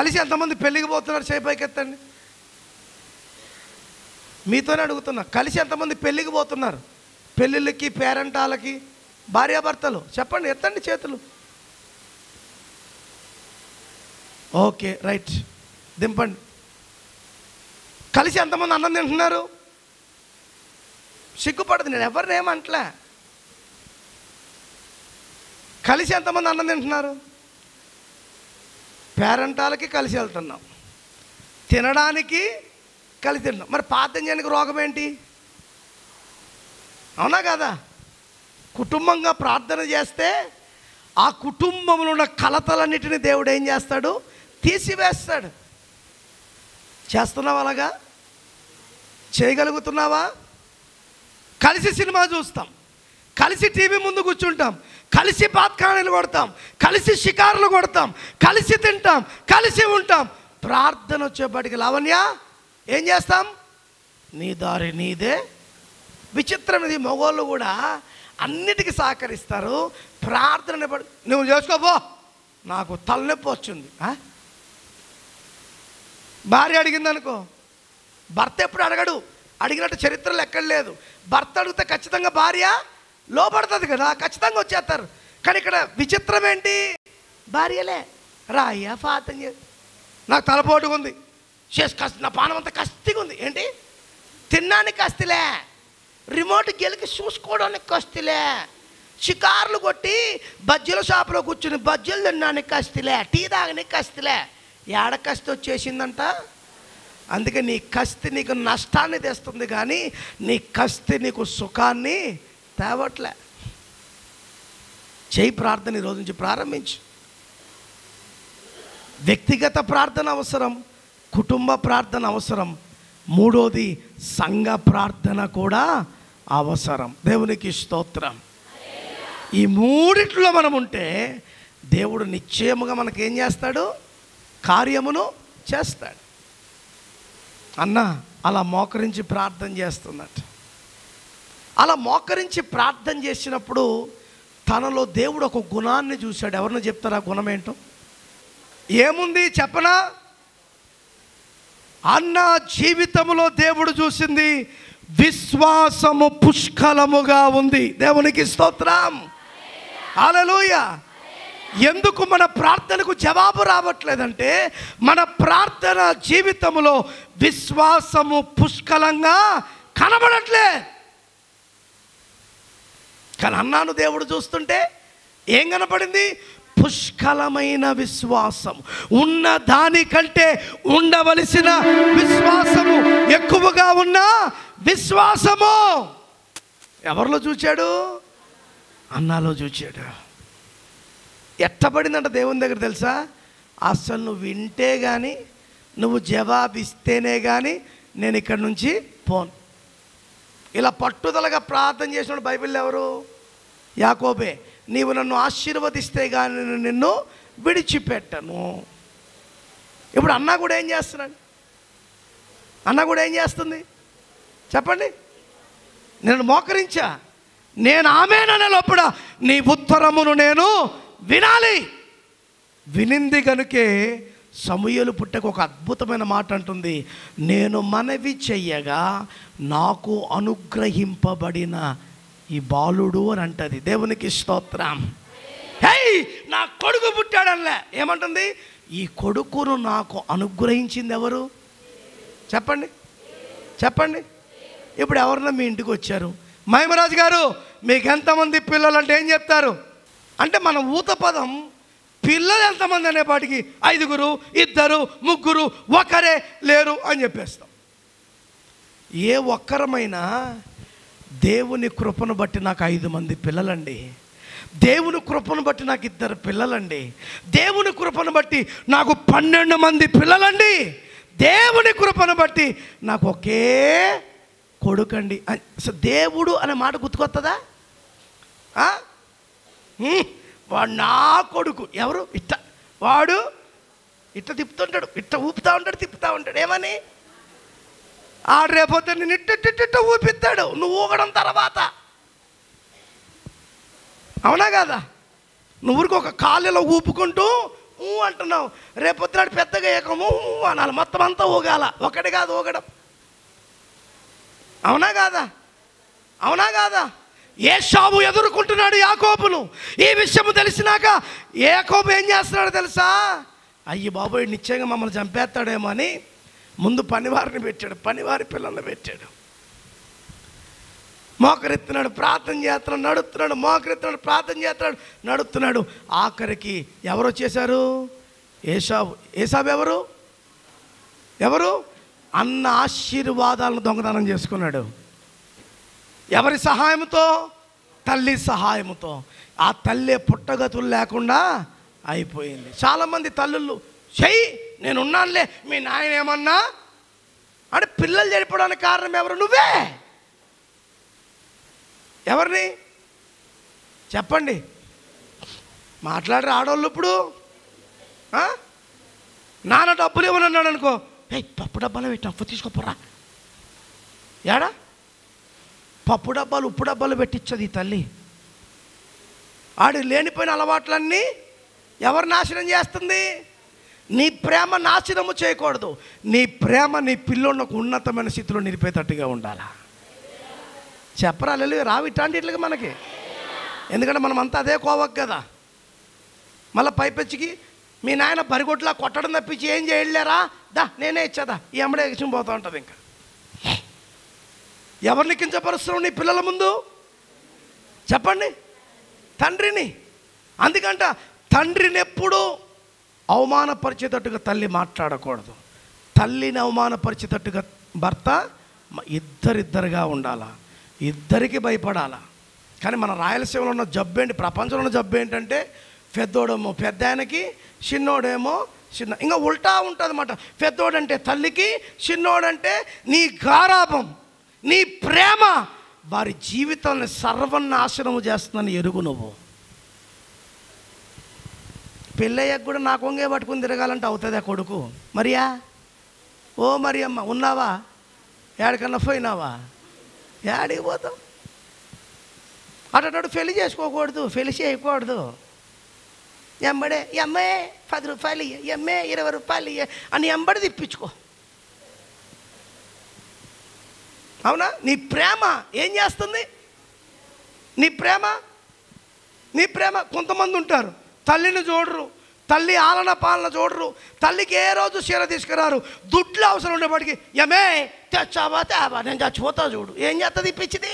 కలిసి ఎంతమంది పెళ్ళికి పోతున్నారు? చేయి పైకెత్తండి. మీతోనే అడుగుతున్నా, కలిసి ఎంతమంది పెళ్ళికి పోతున్నారు? పెళ్ళిళ్ళకి, పేరంటాలకి, భార్యాభర్తలు చెప్పండి, ఎత్తండి చేతులు. ఓకే, రైట్, దింపండి. కలిసి ఎంతమంది అన్నం తింటున్నారు? సిగ్గుపడదు, నేను ఎవరిని ఏమంటలే. కలిసి ఎంతమంది అన్నం తింటున్నారు? పేరంటాలకి కలిసి వెళ్తున్నాం, తినడానికి కలిసి తింటున్నాం. మరి ప్రార్థన చేయడానికి రోగం ఏంటి? అవునా కదా? కుటుంబంగా ప్రార్థన చేస్తే ఆ కుటుంబంలో ఉన్న కలతలన్నిటిని దేవుడు ఏం చేస్తాడు? తీసివేస్తాడు. చేస్తున్నావా? అలాగా చేయగలుగుతున్నావా? కలిసి సినిమా చూస్తాం, కలిసి టీవీ ముందు కూర్చుంటాం, కలిసి పాత్కాణలు కొడతాం, కలిసి షికారులు కొడతాం, కలిసి తింటాం, కలిసి ఉంటాం. ప్రార్థన వచ్చేప్పటికి లావణ్య ఏం చేస్తాం? నీ దారి నీదే. విచిత్రం ఇది, మగవాళ్ళు కూడా అన్నిటికీ సహకరిస్తారు. ప్రార్థన నువ్వు చేసుకోపో, నాకు తలనొప్పి వచ్చింది. భార్య అడిగింది అనుకో, భర్త ఎప్పుడు అడగడు, అడిగినట్టు చరిత్రలో ఎక్కడ లేదు. భర్త అడిగితే ఖచ్చితంగా భార్య లోపడుతుంది కదా, ఖచ్చితంగా వచ్చేస్తారు. కానీ ఇక్కడ విచిత్రం ఏంటి? భార్యలే రా అయ్యా ప్రార్థన చేసి, నాకు తలపోటుగా ఉంది, నా పానం అంతా కస్తిగా ఉంది. ఏంటి? తినడానికి కస్తిలే, రిమోట్ గెలికి చూసుకోవడానికి కస్తిలే, షికార్లు కొట్టి బజ్జీల షాపులో కూర్చుని బజ్జీలు తినడానికి కస్తిలే, టీ తాగడానికి కస్తిలే. ఏడ కస్తి వచ్చేసిందంట. అందుకే నీ కస్తి నీకు నష్టాన్ని తెస్తుంది, కానీ నీ కస్తి నీకు సుఖాన్ని తేవట్లే. చేయి ప్రార్థన ఈరోజు నుంచి ప్రారంభించు. వ్యక్తిగత ప్రార్థన అవసరం, కుటుంబ ప్రార్థన అవసరం, మూడోది సంఘ ప్రార్థన కూడా అవసరం. దేవునికి స్తోత్రం. ఈ మూడిట్లో మనం ఉంటే దేవుడు నిశ్చయముగా మనకేం చేస్తాడు? కార్యమును చేస్తాడు. అన్న అలా మోకరించి ప్రార్థన చేస్తున్నట్టు, అలా మోకరించి ప్రార్థన చేసినప్పుడు తనలో దేవుడు ఒక గుణాన్ని చూశాడు. ఎవరిని చెప్తారా గుణం ఏంటో? ఏముంది చెప్పనా? అన్న జీవితంలో దేవుడు చూసింది విశ్వాసము పుష్కలముగా ఉంది. దేవునికి స్తోత్రం, హల్లెలూయా. ఎందుకు మన ప్రార్థనకు జవాబు రావట్లేదంటే మన ప్రార్థన జీవితంలో విశ్వాసము పుష్కలంగా కనబడట్లే. కానీ అన్నాను దేవుడు చూస్తుంటే ఏం కనపడింది? పుష్కలమైన విశ్వాసం. ఉన్న దానికంటే ఉండవలసిన విశ్వాసము ఎక్కువగా ఉన్న విశ్వాసము ఎవరిలో చూచాడు? అన్నాలో చూచాడు. ఎట్టబడిందంట దేవుని దగ్గర తెలుసా? అసలు నువ్వు వింటే కానీ, నువ్వు జవాబిస్తేనే కానీ నేను ఇక్కడి నుంచి పోను. ఇలా పట్టుదలగా ప్రార్థన చేసిన బైబిల్ ఎవరు? యాకోబే. నీవు నన్ను ఆశీర్వదిస్తే కానీ నేను నిన్ను విడిచిపెట్టను. ఇప్పుడు అన్న కూడా ఏం చేస్తున్నాడు? అన్న కూడా ఏం చేస్తుంది చెప్పండి? నేను మోకరించా, నేను ఆమేననే లోపల నీ ఉత్తరమును నేను వినాలి. వినింది కనుకే సమూయేలు పుట్టకు ఒక అద్భుతమైన మాట అంటుంది, నేను మనవి చెయ్యగా నాకు అనుగ్రహింపబడిన ఈ బాలుడు అని అంటది. దేవునికి స్తోత్రం. హే, నా కొడుకు పుట్టాడనిలే, ఏమంటుంది? ఈ కొడుకును నాకు అనుగ్రహించింది ఎవరు చెప్పండి? చెప్పండి. ఇప్పుడు ఎవరన్నా మీ ఇంటికి వచ్చారు, మహిమరాజు గారు మీకు ఎంతమంది పిల్లలు అంటే ఏం చెప్తారు? అంటే మన ఊత పదం పిల్లలు ఎంతమంది అనేపాటికి 5, 2, 3, ఒకరే లేరు అని చెప్పేస్తాం. ఏ ఒక్కరమైనా దేవుని కృపను బట్టి నాకు 5 మంది పిల్లలండి, దేవుని కృపను బట్టి నాకు 2 పిల్లలండి, దేవుని కృపను బట్టి నాకు 12 మంది పిల్లలండి, దేవుని కృపను బట్టి నాకు ఒకే కొడుకండి. అసలు దేవుడు అనే మాట గుర్తుకొస్తుందా? వాడు నా కొడుకు. ఎవరు? ఇట్ట వాడు ఇట్ట తిప్పుతుంటాడు, ఇట్ట ఊపుతూ ఉంటాడు, తిప్పుతూ ఉంటాడు. ఏమని? ఆడు రేపోతే నేను ఇట్ట ఊపిస్తాడు నువ్వు ఊగడం తర్వాత. అవునా కదా? నువ్వురికి ఒక కాళ్ళలో ఊపుకుంటూ అంటున్నావు, రేపొద్దునాడు పెద్దగా ఏకము అనాలి, మొత్తం అంతా ఊగాల, ఒకటి కాదు ఊగడం. అవునా కాదా? అవునా కాదా? ఏశావు ఎదుర్కొంటున్నాడు యాకోబును. ఈ విషయం తెలిసినాక యాకోబు ఏం చేస్తున్నాడు తెలుసా? అయ్యి బాబోయ్, నిశ్చయంగా మమ్మల్ని చంపేస్తాడేమో అని ముందు పనివారిని పెట్టాడు, పనివారి పిల్లల్ని పెట్టాడు. మోకరెత్తున్నాడు, ప్రార్థన చేస్తున్నాడు, నడుస్తున్నాడు, మోకరెత్తున్నాడు, ప్రార్థన చేస్తున్నాడు, నడుస్తున్నాడు. ఆఖరికి ఎవరు వచ్చేసారు? ఏశావు. ఏశావు ఎవరు? ఎవరు? అన్న ఆశీర్వాదాలను దొంగతనం చేసుకున్నాడు. ఎవరి సహాయంతో? తల్లి సహాయంతో. ఆ తల్లి పుట్టగతులు లేకుండా అయిపోయింది. చాలామంది తల్లుళ్ళు చెయ్యి నేనున్నానులే, మీ నాయన ఏమన్నా అంటే పిల్లలు చనిపోవడానికి కారణం ఎవరు? నువ్వే. ఎవరిని చెప్పండి? మాట్లాడరు ఆడవాళ్ళు. ఇప్పుడు నాన్న డబ్బులు ఇవ్వని అన్నాడు అనుకో, పప్పు డబ్బాలు పెట్టి అప్పు తీసుకోపోరా. ఏడా పప్పు డబ్బాలు ఉప్పు డబ్బాలు పెట్టించదు ఈ తల్లి. ఆడు లేనిపోయిన అలవాట్లన్నీ ఎవరు నాశనం చేస్తుంది? నీ ప్రేమ నాశనము చేయకూడదు. నీ ప్రేమ నీ పిల్లోళ్ళకు ఉన్నతమైన స్థితిలో నిలిపేటట్టుగా ఉండాలా. చెప్పరా లేదు? రావు ఇట్లాంటి ఇట్లకి మనకి. ఎందుకంటే మనం అంతా అదే కోవకు కదా. మళ్ళీ పైపెచ్చికి మీ నాయన బరిగొడ్లా కొట్టడం తప్పించి ఏం చేయలేరా, దా నేనే ఇచ్చేదా, ఈ అమ్మడే ఎగిసి పోతూ ఉంటుంది. ఇంకా ఎవరిని కించపరుస్తున్నావు నీ పిల్లల ముందు? చెప్పండి. తండ్రిని. అందుకంట తండ్రిని ఎప్పుడు అవమానపరిచేటట్టుగా తల్లి మాట్లాడకూడదు. తల్లిని అవమానపరిచేటట్టుగా భర్త ఇద్దరిద్దరుగా ఉండాలా, ఇద్దరికి భయపడాలా. కానీ మన రాయలసీమలో ఉన్న జబ్బు ఏంటి, ప్రపంచంలో ఉన్న జబ్బు ఏంటంటే పెద్దోడేమో పెద్ద ఆయనకి, చిన్నోడేమో చిన్న, ఇంకా ఉల్టా ఉంటుంది అన్నమాట. పెద్దోడంటే తల్లికి, చిన్నోడంటే నీ గారాభం, నీ ప్రేమ వారి జీవితాన్ని సర్వనాశనము చేస్తుందని ఎరుగు. నువ్వు పెళ్ళయ్యాక కూడా నా కొంగే పట్టుకుని తిరగాలంటే అవుతుందా కొడుకు? మరియా, ఓ మరి అమ్మ ఉన్నావా? ఏడికన్నా పోయినావా? ఏడికి పోతావు? అటు పెళ్లి చేసుకోకూడదు, పెళ్లి చేయకూడదు. ఎంబడే ఎమ్మే 10 రూపాయలు ఇయ్య, ఎమ్మే 20 రూపాయలు ఇయ్య అని ఎంబడి తిప్పించుకో. అవునా? నీ ప్రేమ ఏం చేస్తుంది? నీ ప్రేమ కొంతమంది ఉంటారు, తల్లిని చూడరు, తల్లి ఆలన పాలన చూడరు, తల్లికి ఏ రోజు చీర తీసుకురారు, దుడ్లు అవసరం ఉండేప్పటికి ఎమే తెచ్చావా తేవా, నేను చచ్చిపోతా చూడు. ఏం చేస్తుంది ఇప్పించింది?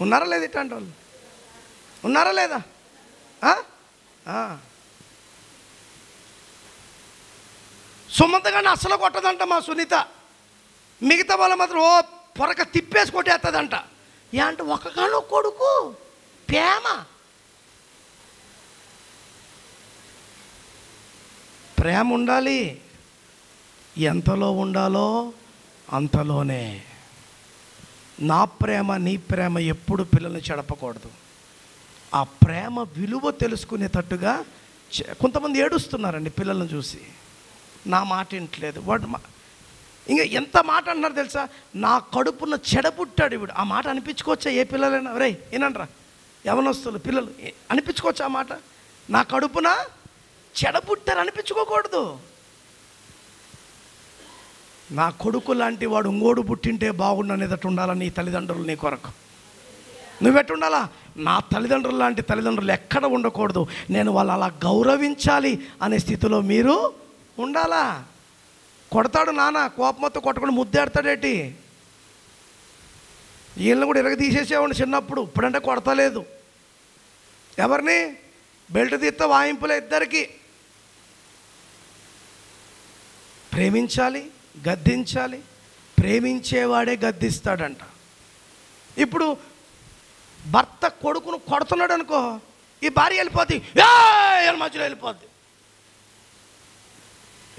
ఉన్నారా లేదా? ఇట్లాంటి వాళ్ళు ఉన్నారా లేదా? సుమంత గారిని అస్సలు కొట్టదంట మా సునీత. మిగతా వాళ్ళ మాత్రం ఓ పొరక తిప్పేసి కొట్టేస్తుందంట. అంటే ఒకగానో కొడుకు ప్రేమ ఉండాలి. ఎంతలో ఉండాలో అంతలోనే. నా ప్రేమ నీ ప్రేమ ఎప్పుడు పిల్లల్ని చెడపకూడదు. ఆ ప్రేమ విలువ తెలుసుకునేటట్టుగా. కొంతమంది ఏడుస్తున్నారండి పిల్లలను చూసి, నా మాట వింటలేదు వాడు. ఇంకా ఎంత మాట అంటున్నారు తెలుసా? నా కడుపున చెడబుట్టాడు వీడు. ఆ మాట అనిపించుకోవచ్చా ఏ పిల్లలైనా? రే ఏనంటారా యవనస్తులు పిల్లలు అనిపించుకోవచ్చా ఆ మాట? నా కడుపున చెడబుట్టారు అనిపించుకోకూడదు. నా కొడుకు లాంటి వాడు ఇంకోడు పుట్టింటే బాగుండు అనేటట్టు ఉండాలని నీ తల్లిదండ్రులు నీ కొరకు. నువ్వెట్టుండాలా? నా తల్లిదండ్రులు లాంటి తల్లిదండ్రులు ఎక్కడ ఉండకూడదు. నేను వాళ్ళు అలా గౌరవించాలి అనే స్థితిలో మీరు ఉండాలా. కొడతాడు నాన్న, కోపంతో కొట్టకుండా ముద్దేడతాడేటి. వీళ్ళని కూడా ఇరగ తీసేసేవాడిని చిన్నప్పుడు. ఇప్పుడంటే కొడతలేదు. ఎవరిని? బెల్ట్ తీస్తే వాయింపులే ఇద్దరికి. ప్రేమించాలి, గద్దించాలి. ప్రేమించేవాడే గద్దిస్తాడంట. ఇప్పుడు భర్త కొడుకును కొడుతున్నాడు అనుకో, ఈ భార్య వెళ్ళిపోద్ది, మధ్యలో వెళ్ళిపోద్ది.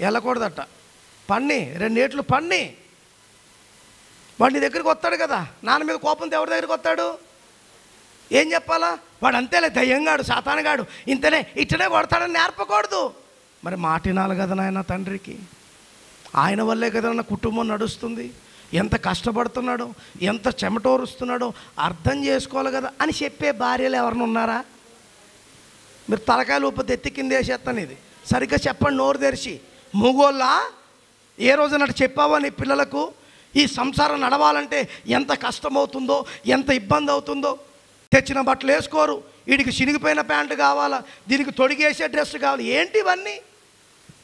వెళ్ళకూడదట. పన్ని 2 ఏట్లు పన్ని వాడు నీ దగ్గరికి వస్తాడు కదా. నాన్న మీద కోపంతో ఎవరి దగ్గరికి వస్తాడు? ఏం చెప్పాలా? వాడు అంతేలే, దయ్యంగాడు, సాతానగాడు, ఇంతనే ఇట్టనే కొడతాడని నేర్పకూడదు. మరి మాట వినాలి కదా నాయన తండ్రికి. ఆయన వల్లే కదా నా కుటుంబం నడుస్తుంది. ఎంత కష్టపడుతున్నాడో, ఎంత చెమటోరుస్తున్నాడో అర్థం చేసుకోవాలి కదా అని చెప్పే భార్యలు ఎవరైనా ఉన్నారా? మీరు తలకాయలు ఉప్పు ఎత్తి కింద వేసేస్తాను. ఇది సరిగ్గా చెప్పండి, నోరు తెరిచి. మూగోళ్ళ ఏ రోజున చెప్పావా నీ పిల్లలకు ఈ సంసారం నడవాలంటే ఎంత కష్టమవుతుందో, ఎంత ఇబ్బంది అవుతుందో? తెచ్చిన బట్టలు వేసుకోరు, వీడికి చినిగిపోయిన ప్యాంటు కావాలా, దీనికి తొడిగేసే డ్రెస్ కావాలి. ఏంటి ఇవన్నీ?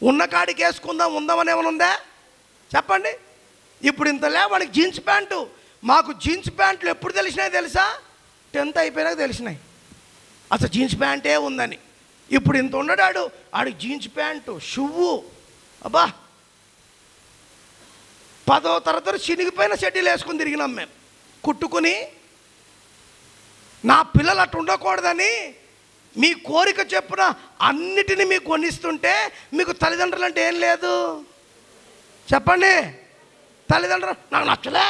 ఉన్న కాడికి వేసుకుందాం, ఉందామని ఏమైనా ఉందా చెప్పండి? ఇప్పుడు ఇంతలే వాడికి జీన్స్ ప్యాంటు. మాకు జీన్స్ ప్యాంట్లు ఎప్పుడు తెలిసినాయి తెలుసా? 10th అయిపోయినాక తెలిసినాయి అసలు జీన్స్ ప్యాంటే ఉందని. ఇప్పుడు ఇంత ఉండడాడు, ఆడికి జీన్స్ ప్యాంటు, షువ్వు. అబ్బా, 10వ తరగతి చినిగిపోయిన షెడ్యూల్ వేసుకుని తిరిగినాం మేము కుట్టుకుని. నా పిల్లలు అట్టు ఉండకూడదని మీ కోరిక చెప్పున అన్నిటినీ మీకు కొనిస్తుంటే మీకు తల్లిదండ్రులు అంటే ఏం లేదు చెప్పండి? తల్లిదండ్రులు నాకు నచ్చలే,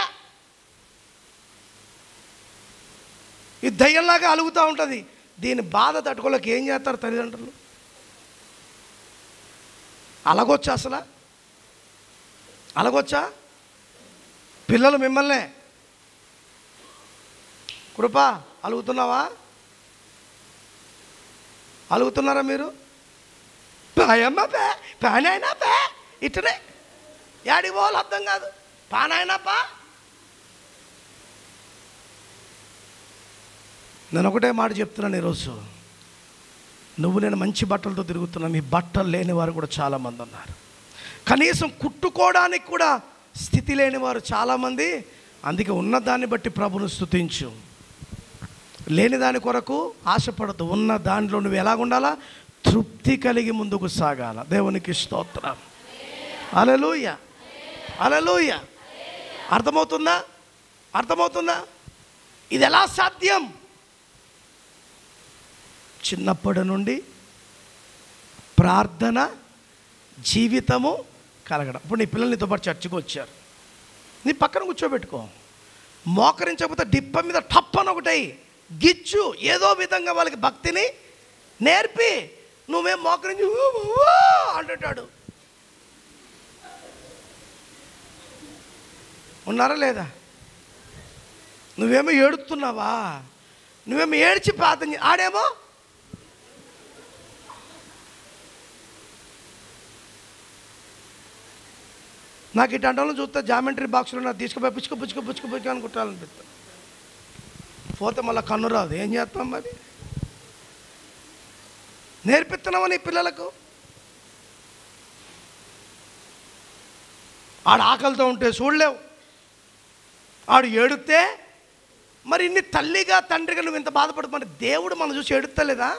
ఈ దయ్యంలాగా అలుగుతూ ఉంటుంది. దీని బాధ తట్టుకోలేక ఏం చేస్తారు తల్లిదండ్రులు? అలాగొచ్చా? అసలు అలాగొచ్చా? పిల్లలు మిమ్మల్నే కృప అలుగుతున్నావా? అలుగుతున్నారా మీరు? పాయమ్మ పే, పానైనా పే, ఇట్టనే యాడికి పోవాలి అర్థం కాదు. పానాయనా పా. నేను ఒకటే మాట చెప్తున్నాను ఈరోజు, నువ్వు నేను మంచి బట్టలతో తిరుగుతున్నా, మీ బట్టలు లేని వారు కూడా చాలామంది ఉన్నారు. కనీసం కుట్టుకోవడానికి కూడా స్థితి లేని వారు చాలామంది. అందుకే ఉన్నదాన్ని బట్టి ప్రభును స్తుతించు, లేని దాని కొరకు ఆశపడదు. ఉన్న దాంట్లో నువ్వు ఎలాగుండాలా? తృప్తి కలిగి ముందుకు సాగాల. దేవునికి స్తోత్రం. హల్లెలూయా, హల్లెలూయా. అర్థమవుతుందా? అర్థమవుతుందా? ఇది ఎలా సాధ్యం? చిన్నప్పటి నుండి ప్రార్థన జీవితము కలగడం. ఇప్పుడు నీ పిల్లలు నీతో పాటు చర్చికి వచ్చారు, నీ పక్కన కూర్చోబెట్టుకో. మోకరించకపోతే డిప్ప మీద టప్పని ఒకటై గిచ్చు. ఏదో విధంగా వాళ్ళకి భక్తిని నేర్పి. నువ్వేం మోకరించి అంటుంటాడు. ఉన్నారా లేదా? నువ్వేమో ఏడుస్తున్నావా? నువ్వేమో ఏడ్చి ప్రార్థన ఆడేమో నాకు ఇటు అంటాలను చూస్తే జామెంట్రీ బాక్స్లో నాకు తీసుకుపోయి పుచ్చుకు అని కుట్టాలనిపిస్తా. పోతే మళ్ళీ కన్ను రాదు, ఏం చేస్తాం మరి? నేర్పిస్తున్నావా నీ పిల్లలకు? ఆడు ఆకలితో ఉంటే చూడలేవు, ఆడు ఏడుస్తే మరి ఇన్ని తల్లిగా తండ్రిగా నువ్వు ఇంత బాధపడు. మరి దేవుడు మనం చూసి ఏడుస్తలేదా?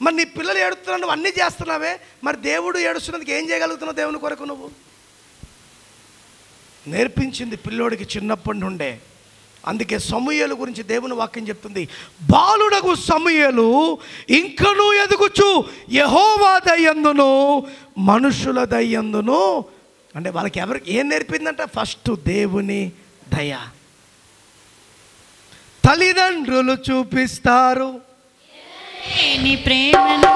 మరి నీ పిల్లలు ఏడుస్తున్నావు, నువ్వు అన్నీ చేస్తున్నావే, మరి దేవుడు ఏడుస్తున్నందుకు ఏం చేయగలుగుతున్నావు దేవుని కొరకు? నువ్వు నేర్పించింది పిల్లోడికి చిన్నప్పటి నుండే. అందుకే సమూయేలు గురించి దేవుని వాక్యం చెప్తుంది, బాలుడగు సమూయేలు ఇంకనూ ఎదుగుచు యెహోవా దయందును మనుషుల దయందును. అంటే వాళ్ళకి ఎవరికి ఏం నేర్పిందంటే ఫస్ట్ దేవుని దయ. తల్లిదండ్రులు చూపిస్తారు నీ ప్రేమను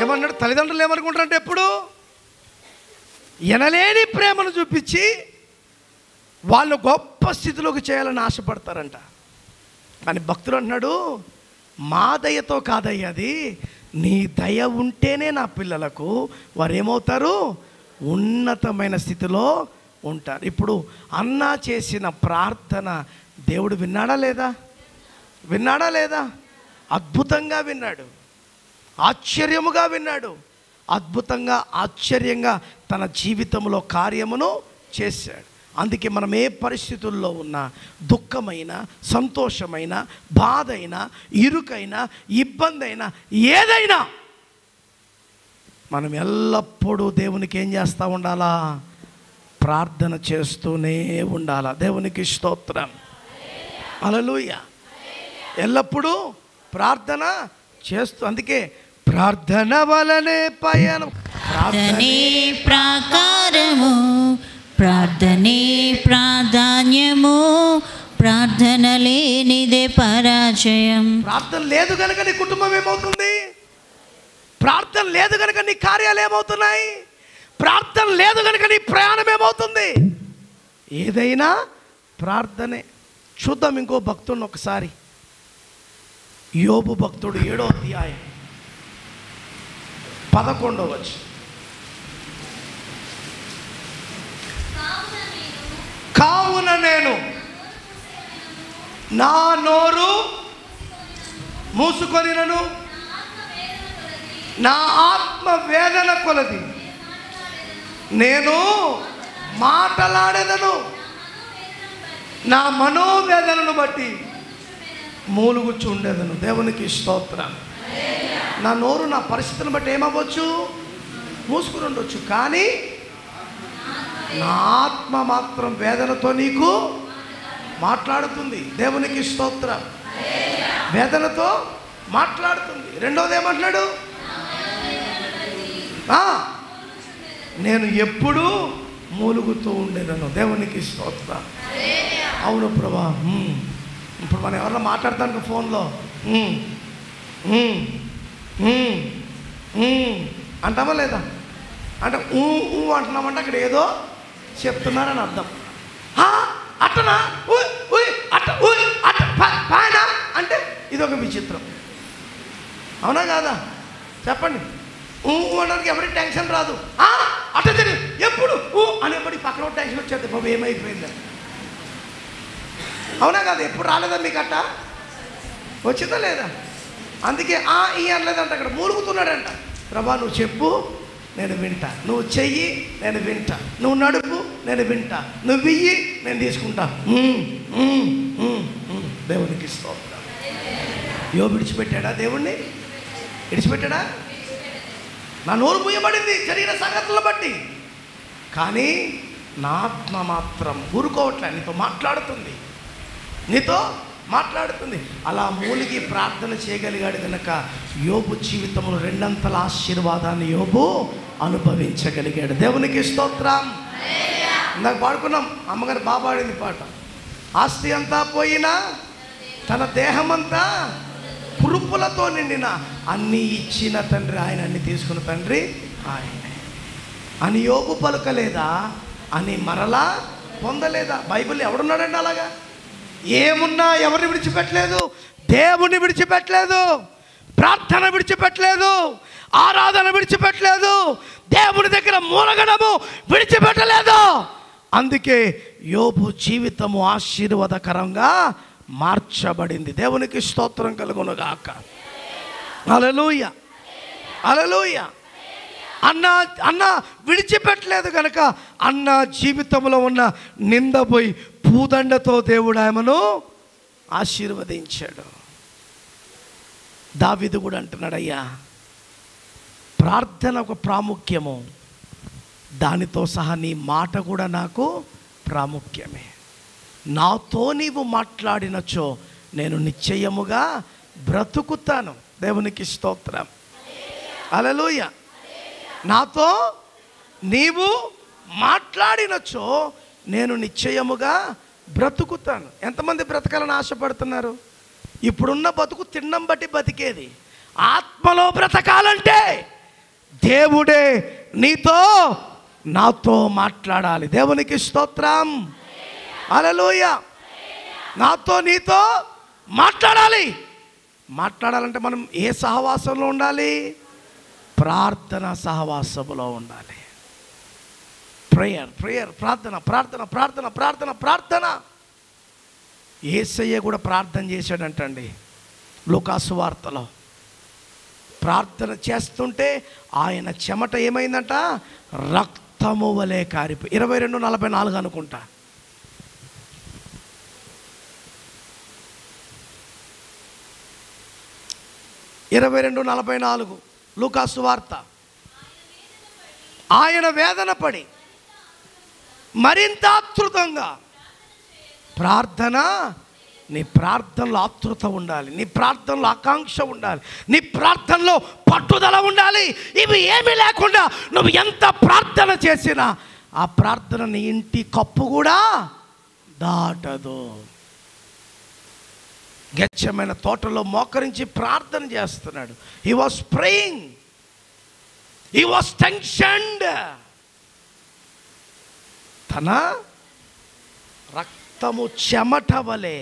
ఏమన్నాడు? తల్లిదండ్రులు ఏమనుకుంటారంటే ఎప్పుడు ఎనలేని ప్రేమను చూపించి వాళ్ళు గొప్ప స్థితిలోకి చేయాలని ఆశపడతారంట. కానీ భక్తుడు అంటున్నాడు, మా దయతో కాదయ్యది, నీ దయ ఉంటేనే నా పిల్లలకు వారు ఏమవుతారు? ఉన్నతమైన స్థితిలో ఉంటారు. ఇప్పుడు అన్న చేసిన ప్రార్థన దేవుడు విన్నాడా లేదా? విన్నాడా లేదా? అద్భుతంగా విన్నాడు, ఆశ్చర్యముగా విన్నాడు. అద్భుతంగా ఆశ్చర్యంగా తన జీవితంలో కార్యమును చేశాడు. అందుకే మనం ఏ పరిస్థితుల్లో ఉన్నా, దుఃఖమైన, సంతోషమైన, బాధ అయినా, ఇరుకైనా, ఇబ్బంది అయినా, ఏదైనా మనం ఎల్లప్పుడూ దేవునికి ఏం చేస్తూ ఉండాలా? ప్రార్థన చేస్తూనే ఉండాలా. దేవునికి స్తోత్రం. హల్లెలూయా. ఎల్లప్పుడూ ప్రార్థన చేస్తూ, అందుకే ప్రార్థన వలనే పయనం, ప్రార్థనే ప్రాకారము, ప్రార్థనే ప్రాధాన్యము, ప్రార్థన లేనిదే పరాజయం. ప్రార్థన లేదు కనుక నీ కుటుంబం ఏమవుతుంది? ప్రార్థన లేదు కనుక నీ కార్యాలు ఏమవుతున్నాయి? ప్రార్థన లేదు కనుక నీ ప్రయాణం ఏమవుతుంది? ఏదైనా ప్రార్థనే. చూద్దాం ఇంకో భక్తుడిని ఒకసారి. యోబు భక్తుడు 7వ అధ్యాయం 11వ వచనం. కావున నేను నా నోరు మూసుకొనినను, నా ఆత్మ వేదన కొలది నేను మాటలాడేదను, నా మనోవేదనను బట్టి మూలుగుచుండేదను. దేవునికి స్తోత్రం. నా నోరు నా పరిస్థితిని బట్టి ఏమవ్వచ్చు? మూసుకుని ఉండొచ్చు, కానీ నా ఆత్మ మాత్రం వేదనతో నీకు మాట్లాడుతుంది. దేవునికి స్తోత్రం. వేదనతో మాట్లాడుతుంది. రెండోది ఏమంటున్నాడు? నేను ఎప్పుడూ మూలుగుతూ ఉండేదను. దేవునికి స్తోత్రం. అవును ప్రభా. ఇప్పుడు మనం ఎవరన్నా మాట్లాడతాను ఫోన్లో అంటామా లేదా? అంటే అంటున్నామంటే అక్కడ ఏదో చెప్తున్నారని అర్థం. అట్టనా అట్ట అట్ట పాయనా అంటే ఇది ఒక విచిత్రం. అవునా కాదా? చెప్పండి. అనడానికి ఎవరికి టెన్షన్ రాదు. అట్ట తెలియదు ఎప్పుడు అనేప్పటి పక్కన టెన్షన్ వచ్చేది. బాబు ఏమైపోయిందా? అవునా కాదు? ఎప్పుడు రాలేదా మీకు? అట్ట వచ్చిందా లేదా? అందుకే ఈ అనలేదంట, అక్కడ మూలుగుతున్నాడంట. ప్రభా నువ్వు చెప్పు, నేను వింటా. నువ్వు చెయ్యి, నేను వింటా. నువ్వు నడుపు, నేను వింటా. నువ్వు ఇయ్యి, నేను తీసుకుంటా. దేవునికి స్తోత్రం. యోబు విడిచిపెట్టాడా? దేవుణ్ణి విడిచిపెట్టాడా? నా నోరు మూయబడింది జరిగిన సంగతులను బట్టి, కానీ నా ఆత్మ మాత్రం ఊరుకోవట్లే. నీతో మాట్లాడుతుంది, నీతో మాట్లాడుతుంది. అలా మూలిగి ప్రార్థన చేయగలిగాడు కనుక యోబు జీవితంలో 2 ఆశీర్వాదాన్ని యోబు అనుభవించగలిగాడు. దేవునికి స్తోత్రం. ఇందాక పాడుకున్నాం, అమ్మగారు బాగా పాడింది పాట. ఆస్తి అంతా పోయినా తన దేహమంతా కురుపులతో నిండిన అన్నీ ఇచ్చిన తండ్రి ఆయన, అన్ని తీసుకున్న తండ్రి ఆయనే అని యోబు పలుకలేదా? అని మరలా పొందలేదా? బైబిల్ ఎవడున్నాడండి అలాగా? ఏమున్నా ఎవరిని విడిచిపెట్టలేదు? దేవుని విడిచిపెట్టలేదు, ప్రార్థన విడిచిపెట్టలేదు, ఆరాధన విడిచిపెట్టలేదు, దేవుని దగ్గర మూలగడము విడిచిపెట్టలేదు. అందుకే యోబు జీవితము ఆశీర్వాదకరంగా మార్చబడింది. దేవునికి స్తోత్రం కలుగునుగాక. హల్లెలూయా, హల్లెలూయా. అన్న విడిచిపెట్టలేదు కనుక అన్న జీవితంలో ఉన్న నింద పోయి పూదండతో దేవుడు ఆమెను ఆశీర్వదించాడు. దావీదు కూడా అంటున్నాడు, అయ్యా ప్రార్థన ఒక ప్రాముఖ్యము, దానితో సహా నీ మాట కూడా నాకు ప్రాముఖ్యమే. నాతో నీవు మాట్లాడినచో నేను నిశ్చయముగా బ్రతుకుతాను. దేవునికి స్తోత్రం. హల్లెలూయా. నాతో నీవు మాట్లాడినచో నేను నిశ్చయముగా బ్రతుకుతాను. ఎంతమంది బ్రతకాలని ఆశపడుతున్నారు? ఇప్పుడున్న బతుకు తిన్నం బట్టి బతికేది. ఆత్మలో బ్రతకాలంటే దేవుడే నీతో నాతో మాట్లాడాలి. దేవునికి స్తోత్రం. హల్లెలూయా. నాతో నీతో మాట్లాడాలంటే మనం ఏ సహవాసంలో ఉండాలి? ప్రార్థన సహవాసములో ఉండాలి. ప్రేయర్ ప్రార్థన. యేసయ్య కూడా ప్రార్థన చేశాడంటండి. లూకాసు వార్తలో ప్రార్థన చేస్తుంటే ఆయన చెమట ఏమైందంట? రక్తము వలె కారిపోయి. 22:44 అనుకుంటా. 22:44 లూకాసు వార్త. ఆయన వేదన పడి మరింత ఆతృతంగా ప్రార్థన. నీ ప్రార్థనలో ఆతృత ఉండాలి, నీ ప్రార్థనలో ఆకాంక్ష ఉండాలి, నీ ప్రార్థనలో పట్టుదల ఉండాలి. ఇవి ఏమీ లేకుండా నువ్వు ఎంత ప్రార్థన చేసినా ఆ ప్రార్థన నీ ఇంటి కప్పు కూడా దాటదు. గెచ్చమైన తోటలో మోకరించి ప్రార్థన చేస్తున్నాడు. He was praying, he was tensioned. తన రక్తము చెమట వలె,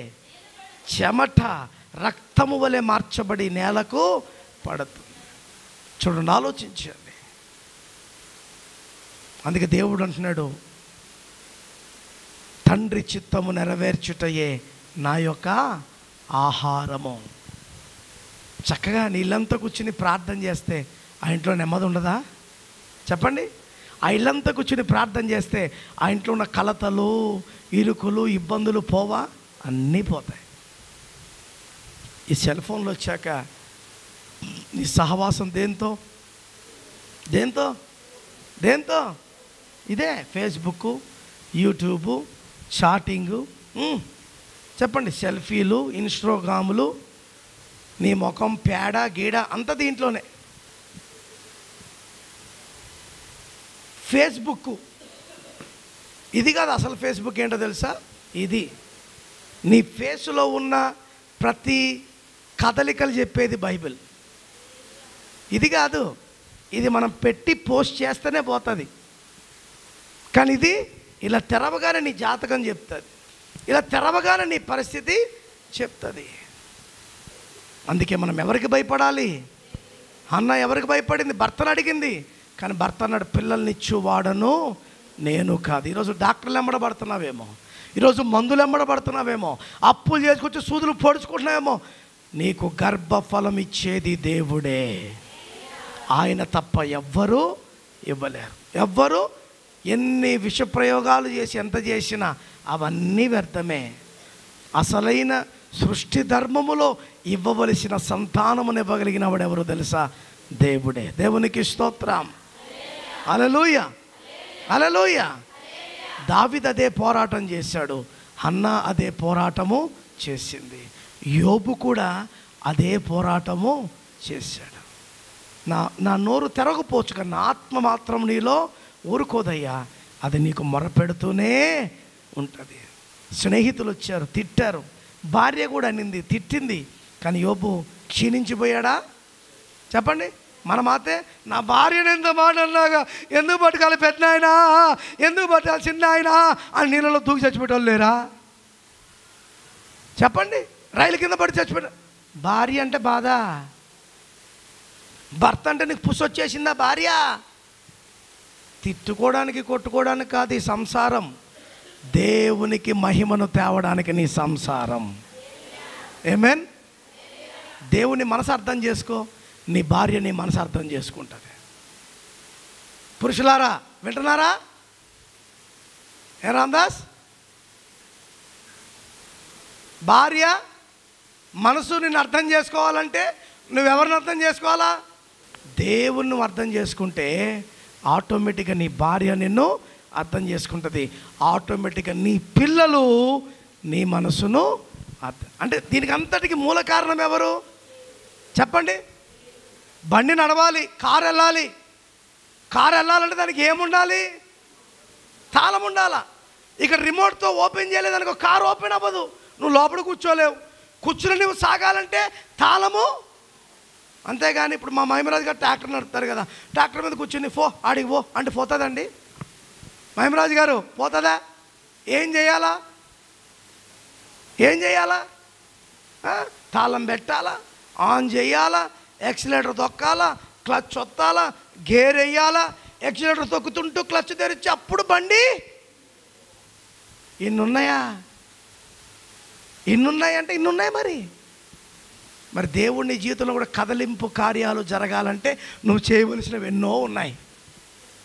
చెమట రక్తము వలె మార్చబడి నేలకు పడుతుంది. చూడండి, ఆలోచించండి. అందుకే దేవుడు అంటున్నాడు, తండ్రి చిత్తము నెరవేర్చుటయే నా యొక్క ఆహారము. చక్కగా నీళ్ళంతా కూర్చుని ప్రార్థన చేస్తే ఆ ఇంట్లో నెమ్మది ఉండదా? చెప్పండి. ఆ ఇల్లంతా కూర్చుని ప్రార్థన చేస్తే ఆ ఇంట్లో ఉన్న కలతలు, ఇరుకులు, ఇబ్బందులు పోవా? అన్నీ పోతాయి. ఈ సెల్ ఫోన్లు వచ్చాక నీ సహవాసం దేంతో దేంతో దేంతో ఇదే ఫేస్బుక్, యూట్యూబు, చాటింగు, చెప్పండి, సెల్ఫీలు, ఇన్స్టాగ్రాములు, నీ ముఖం పేడ గీడ అంతా దీంట్లోనే. ఫేస్బుక్ ఇది కాదు, అసలు ఫేస్బుక్ ఏంటో తెలుసా? ఇది నీ ఫేసులో ఉన్న ప్రతి కదలికలు చెప్పేది బైబిల్. ఇది కాదు, ఇది మనం పెట్టి పోస్ట్ చేస్తేనే పోతుంది. కానీ ఇది ఇలా తెరవగానే నీ జాతకం చెప్తుంది, ఇలా తెరవగానే నీ పరిస్థితి చెప్తుంది. అందుకే మనం ఎవరికి భయపడాలి? అన్న ఎవరికి భయపడింది? భర్తను అడిగింది. కానీ భర్త అన్నాడు, పిల్లల్ని ఇచ్చువాడను నేను కాదు. ఈరోజు డాక్టర్లు ఎమ్మడబడుతున్నావేమో, ఈరోజు మందులు ఎమ్మడబడుతున్నావేమో, అప్పులు చేసుకొచ్చి సూదులు పొడుచుకుంటున్నావేమో. నీకు గర్భఫలం ఇచ్చేది దేవుడే. ఆయన తప్ప ఎవ్వరూ ఇవ్వలేరు. ఎవ్వరు ఎన్ని విషప్రయోగాలు చేసి ఎంత చేసినా అవన్నీ వ్యర్థమే. అసలైన సృష్టి ధర్మములో ఇవ్వవలసిన సంతానమును ఇవ్వగలిగిన వాడు ఎవరు తెలుసా? దేవుడే. దేవునికి స్తోత్రం. హల్లెలూయా, హల్లెలూయా. దావీదు అదే పోరాటం చేశాడు, హన్నా అదే పోరాటము చేసింది, యోబు కూడా అదే పోరాటము చేశాడు. నా నోరు తెరగపోవచ్చు కానీ నా ఆత్మ మాత్రం నీలో ఊరుకోదయ్యా, అది నీకు మొరపెడుతూనే ఉంటుంది. స్నేహితులు వచ్చారు, తిట్టారు, భార్య కూడా అనింది, తిట్టింది. కానీ యోబు క్షీణించిపోయాడా? చెప్పండి. మనమాతే నా భార్యను ఎంత మాట అన్నాగా, ఎందుకు పట్టుకోవాలి పెద్ద ఆయన, ఎందుకు పట్టాలి చిన్న ఆయన అని నీళ్ళలో దూకి చచ్చిపెట్టేవాళ్ళు లేరా? చెప్పండి. రైలు కింద పడి చచ్చిపెట్ట. భార్య అంటే బాధ, భర్త అంటే నీకు పుసి వచ్చేసిందా? భార్య తిట్టుకోవడానికి కొట్టుకోవడానికి కాదు ఈ సంసారం, దేవునికి మహిమను తేవడానికి నీ సంసారం. ఆమేన్. దేవుని మనసు అర్థం చేసుకో, నీ భార్య నీ మనసు అర్థం చేసుకుంటుంది. పురుషులారా వింటున్నారా? ఏ రామదాస్, భార్య మనసు నిన్ను అర్థం చేసుకోవాలంటే నువ్వెవరిని అర్థం చేసుకోవాలా? దేవుని నువ్వు అర్థం చేసుకుంటే ఆటోమేటిక్గా నీ భార్య నిన్ను అర్థం చేసుకుంటుంది. ఆటోమేటిక్గా నీ పిల్లలు నీ మనసును అంటే దీనికి అంతటికి మూల కారణం ఎవరు? చెప్పండి. బండి నడవాలి, కారు వెళ్ళాలి. కారు వెళ్ళాలంటే దానికి ఏముండాలి? తాళం ఉండాలా. ఇక్కడ రిమోట్తో ఓపెన్ చేయలేదనుకో కారు ఓపెన్ అవ్వదు, నువ్వు లోపల కూర్చోలేవు. కూర్చుని నువ్వు సాగాలంటే తాళము. అంతేగాని ఇప్పుడు మా మహిమరాజు గారు ట్రాక్టర్ నడుపుతారు కదా, ట్రాక్టర్ మీద కూర్చుని ఆడికి పో అంటే పోతుందండి? మహిమరాజు గారు పోతుందా? ఏం చేయాలా? ఏం చేయాలా? తాళం పెట్టాలా, ఆన్ చేయాలా, యాక్సిలేటర్ తొక్కాలా, క్లచ్ ఒత్తాలా, గేర్ వేయాలా, యాక్సిలేటర్ తొక్కుతుంటూ క్లచ్ తెరిచి అప్పుడు బండి. ఇన్నున్నాయా? ఇన్నున్నాయంటే ఇన్నున్నాయి. మరి దేవుడి జీవితంలో కూడా కదలింపు కార్యాలు జరగాలంటే నువ్వు చేయవలసినవి ఎన్నో ఉన్నాయి.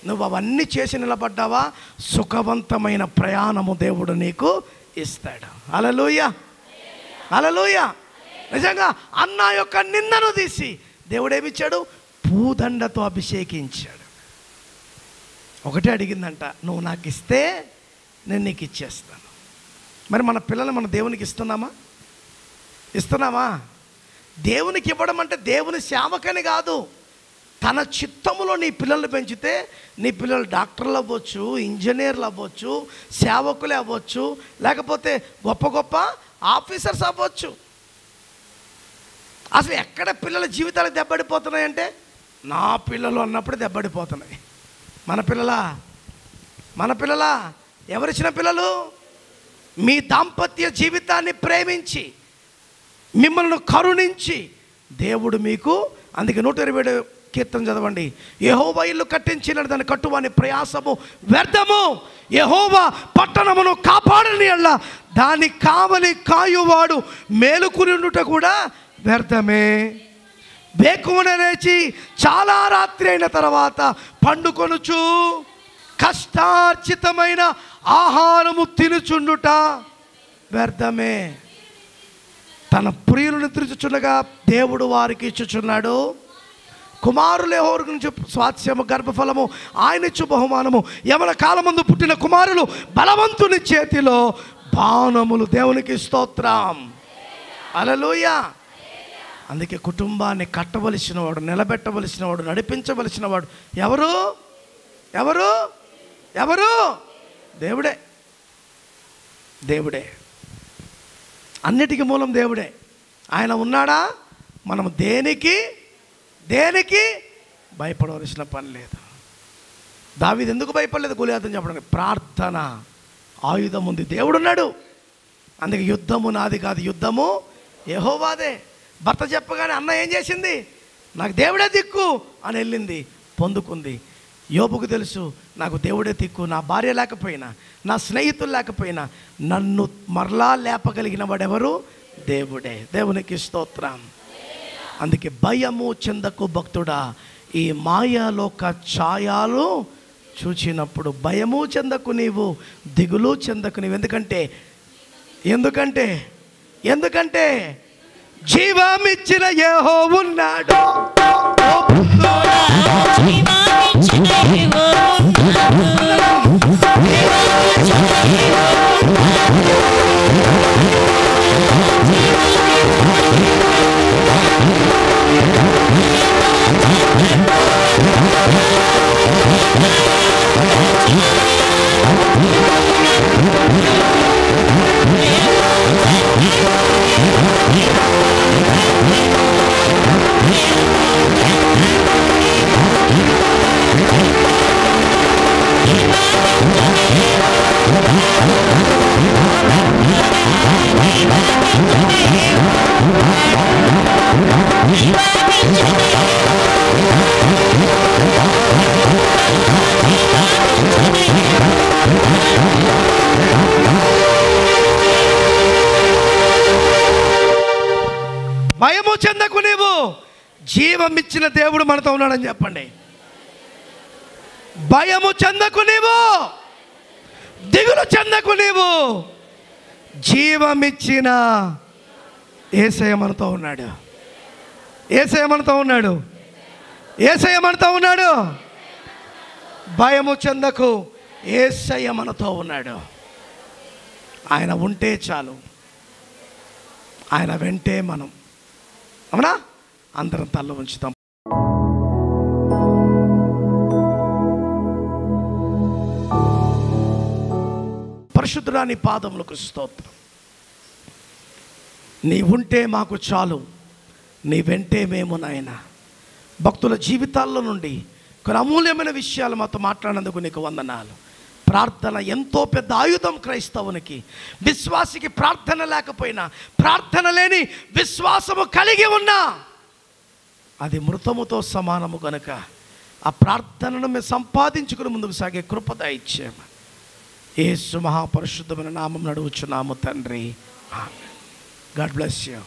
నువ్వు అవన్నీ చేసి నిలబడ్డావా, సుఖవంతమైన ప్రయాణము దేవుడు నీకు ఇస్తాడు. హల్లెలూయా, హల్లెలూయా. నిజంగా అన్న యొక్క నిందను తీసి దేవుడు ఏమిచ్చాడు? పూదండతో అభిషేకించాడు. ఒకటే అడిగిందంట, నువ్వు నాకు ఇస్తే నేను నీకు ఇచ్చేస్తాను. మరి మన పిల్లలు మన దేవునికి ఇస్తున్నామా? దేవునికి ఇవ్వడం అంటే దేవుని సేవకని కాదు. తన చిత్తములో నీ పిల్లల్ని పెంచితే నీ పిల్లలు డాక్టర్లు అవ్వచ్చు, ఇంజనీర్లు అవ్వచ్చు, సేవకులే అవ్వచ్చు, లేకపోతే గొప్ప గొప్ప ఆఫీసర్స్ అవ్వచ్చు. అసలు ఎక్కడ పిల్లల జీవితాలు దెబ్బడిపోతున్నాయంటే నా పిల్లలు అన్నప్పుడు దెబ్బడిపోతున్నాయి. మన పిల్లలా ఎవరిచ్చిన పిల్లలు? మీ దాంపత్య జీవితాన్ని ప్రేమించి మిమ్మల్ని కరుణించి దేవుడు మీకు, అందుకే 127 కీర్తన చదవండి. యెహోవా ఇల్లు కట్టించిన దాన్ని కట్టువాని ప్రయాసము వ్యర్థము, యెహోవా పట్టణమును కాపాడని యెడల దాని కావలి కాయువాడు మేలుకునుట కూడా వ్యర్థమే. వేకువన లేచి చాలా రాత్రి అయిన తర్వాత పండుకొనుచు కష్టార్జితమైన ఆహారము తినుచుండుట వ్యర్థమే. తన ప్రియులను నిద్రించుచుండగా దేవుడు వారికి ఇచ్చుచున్నాడు. కుమారులు యెహోవా గురించి స్వాస్థ్యము, గర్భఫలము, ఆయన ఇచ్చు బహుమానము. యవన కాలమందు పుట్టిన కుమారులు బలవంతుని చేతిలో బాణములు. దేవునికి స్తోత్రం, హల్లెలూయా. అందుకే కుటుంబాన్ని కట్టవలసిన వాడు, నిలబెట్టవలసిన వాడు, నడిపించవలసిన వాడు ఎవరు? దేవుడే. అన్నిటికీ మూలం దేవుడే. ఆయన ఉన్నాడా? మనం దేనికి భయపడవలసిన పని లేదు. దావీదు ఎందుకు భయపడలేదు గొలియాతుని చెప్పడానికి? ప్రార్థన ఆయుధం ఉంది, దేవుడు ఉన్నాడు. అందుకే యుద్ధము నాది కాదు, యుద్ధము యెహోవాదే. భర్త చెప్పగానే అన్న ఏం చేసింది? నాకు దేవుడే దిక్కు అని వెళ్ళింది, పొందుకుంది. యోబుకు తెలుసు, నాకు దేవుడే దిక్కు. నా భార్య లేకపోయినా, నా స్నేహితులు లేకపోయినా నన్ను మరలా లేపగలిగిన వాడెవరు? దేవుడే. దేవునికి స్తోత్రం. అందుకే భయము చెందకు భక్తుడా, ఈ మాయాలోక ఛాయలు చూచినప్పుడు భయము చెందకు నీవు, దిగులు చెందకు నీవు. ఎందుకంటే జీవమిచ్చిన యెహోవా ఉన్నాడు. భయము చెందకు నీవు, జీవమిచ్చిన దేవుడు మనతో ఉన్నాడని చెప్పండి. భయము చెందకు నీవు, దిగులు చెందకు నీవు, జీవమిచ్చిన యేసయ్య మనతో ఉన్నాడు. భయము చెందకు, యేసయ్య మనతో ఉన్నాడు. ఆయన ఉంటే చాలు, ఆయన వెంటే మనం. అవునా? అందరం తల్ల ఉంచుతాం. పరిశుద్ధుడా, నీ పాదములకు స్తోత్రం. నీ ఉంటే మాకు చాలు, నీ వెంటే మేము నాయన. భక్తుల జీవితాల్లో నుండి కొన్ని అమూల్యమైన విషయాలు మాతో మాట్లాడినందుకు నీకు వందనాలు. ప్రార్థన ఎంతో పెద్ద ఆయుధం క్రైస్తవునికి. విశ్వాసికి ప్రార్థన లేకపోయినా, ప్రార్థన లేని విశ్వాసము కలిగి ఉన్నా అది మృతముతో సమానము కనుక ఆ ప్రార్థనను మేము సంపాదించుకుని ముందుకు సాగే కృప దయచేయమని యేసు మహాపరిశుద్ధమైన నామం నడువుచున్నాము తండ్రి. ఆమేన్. God bless you.